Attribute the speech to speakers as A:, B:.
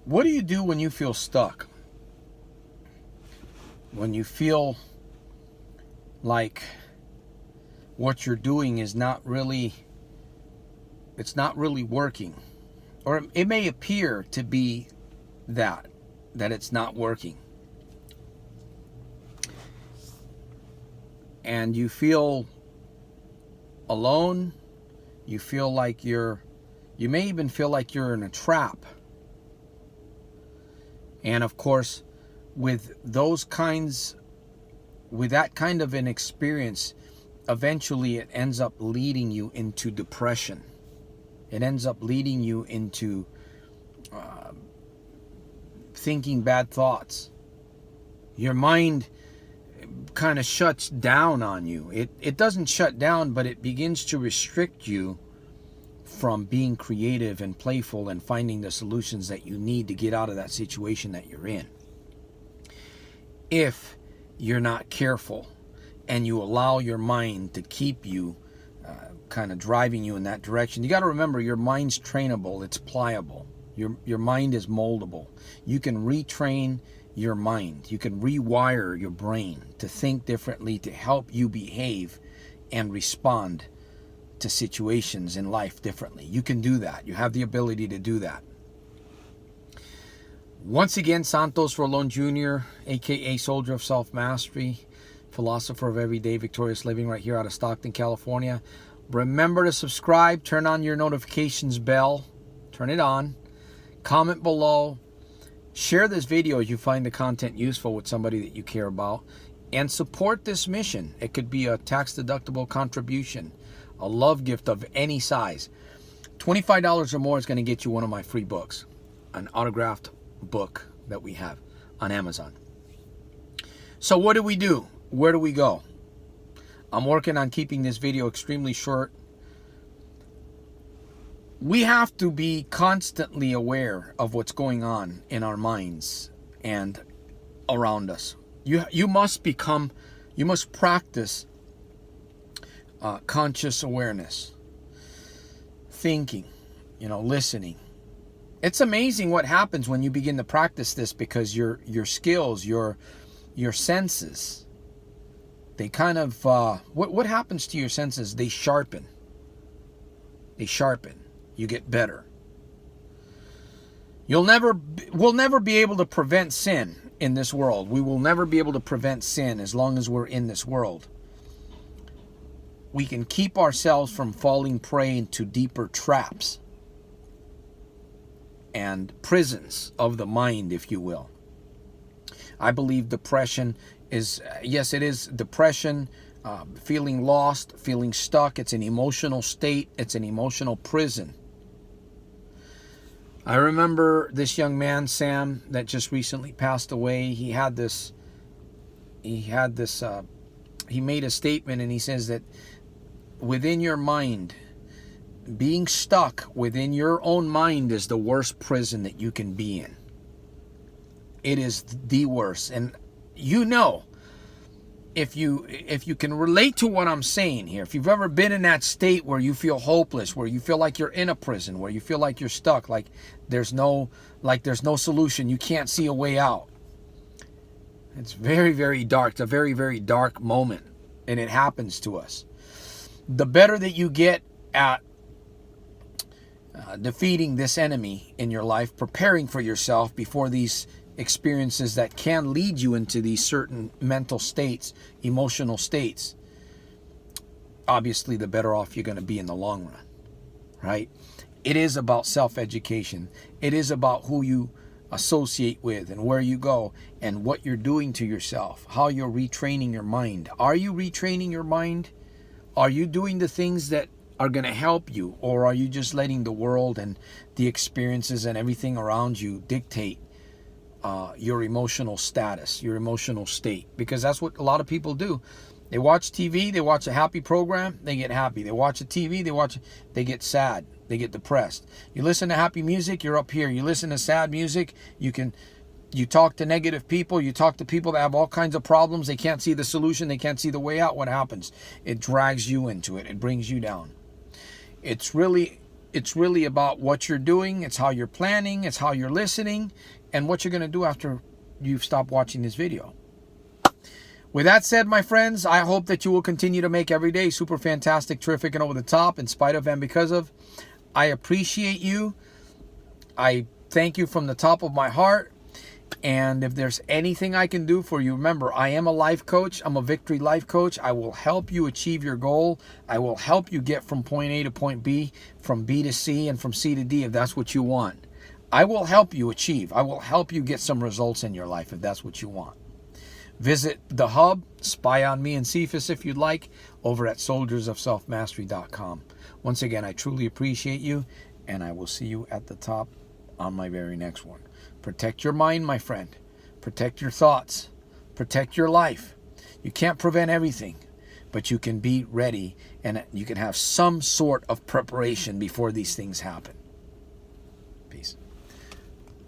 A: What do you do when you feel stuck? When you feel like what you're doing is not really, it's not really working. Or it may appear to be that it's not working. And you feel alone. You feel like you may even feel like you're in a trap. And of course, with that kind of an experience, eventually it ends up leading you into depression. It ends up leading you into thinking bad thoughts. Your mind kind of shuts down on you. It doesn't shut down, but it begins to restrict you from being creative and playful and finding the solutions that you need to get out of that situation that you're in. If you're not careful and you allow your mind to keep you kind of driving you in that direction. You got to remember, your mind's trainable. It's pliable. Your mind is moldable. You can retrain your mind. You can rewire your brain to think differently, to help you behave and respond to situations in life differently. You can do that. You have the ability to do that. Once again, Santos Rolon Jr., a.k.a. Soldier of Self-Mastery, philosopher of everyday victorious living, right here out of Stockton, California. Remember to subscribe, turn on your notifications bell, turn it on, comment below, share this video if you find the content useful with somebody that you care about, and support this mission. It could be a tax-deductible contribution, a love gift of any size. $25 or more is going to get you one of my free books, an autographed book that we have on Amazon. So what do we do? Where do we go? I'm working on keeping this video extremely short. We have to be constantly aware of what's going on in our minds and around us. You must practice conscious awareness, thinking, listening. It's amazing what happens when you begin to practice this, because your skills, your senses, they kind of, what happens to your senses? They sharpen. You get better. We'll never be able to prevent sin in this world. We will never be able to prevent sin as long as we're in this world. We can keep ourselves from falling prey into deeper traps and prisons of the mind, if you will. I believe depression is, yes, it is depression, feeling lost, feeling stuck. It's an emotional state. It's an emotional prison. I remember this young man, Sam, that just recently passed away. He made a statement, and he says that within your mind, being stuck within your own mind is the worst prison that you can be in. It is the worst. And if you can relate to what I'm saying here, if you've ever been in that state where you feel hopeless, where you feel like you're in a prison, where you feel like you're stuck, like there's no solution, you can't see a way out. It's very, very dark. It's a very, very dark moment, and it happens to us. The better that you get at defeating this enemy in your life, preparing for yourself before these experiences that can lead you into these certain mental states, emotional states, obviously the better off you're going to be in the long run, right? It is about self-education. It is about who you associate with and where you go and what you're doing to yourself, how you're retraining your mind. Are you retraining your mind? Are you doing the things that are going to help you, or are you just letting the world and the experiences and everything around you dictate your emotional status, your emotional state? Because that's what a lot of people do. They watch TV, they watch a happy program, they get happy. They watch a TV, they get sad, they get depressed. You listen to happy music, you're up here. You listen to sad music, you talk to negative people, you talk to people that have all kinds of problems, they can't see the solution, they can't see the way out. What happens? It drags you into it, it brings you down. It's really It's really about what you're doing. It's how you're planning. It's how you're listening. And what you're going to do after you've stopped watching this video. With that said, my friends, I hope that you will continue to make every day super fantastic, terrific, and over the top, in spite of and because of. I appreciate you. I thank you from the top of my heart. And if there's anything I can do for you, remember, I am a life coach. I'm a victory life coach. I will help you achieve your goal. I will help you get from point A to point B, from B to C, and from C to D if that's what you want. I will help you achieve. I will help you get some results in your life if that's what you want. Visit the hub, spy on me and Cephas if you'd like, over at soldiersofselfmastery.com. Once again, I truly appreciate you, and I will see you at the top on my very next one. Protect your mind, my friend. Protect your thoughts. Protect your life. You can't prevent everything, but you can be ready, and you can have some sort of preparation before these things happen. Peace.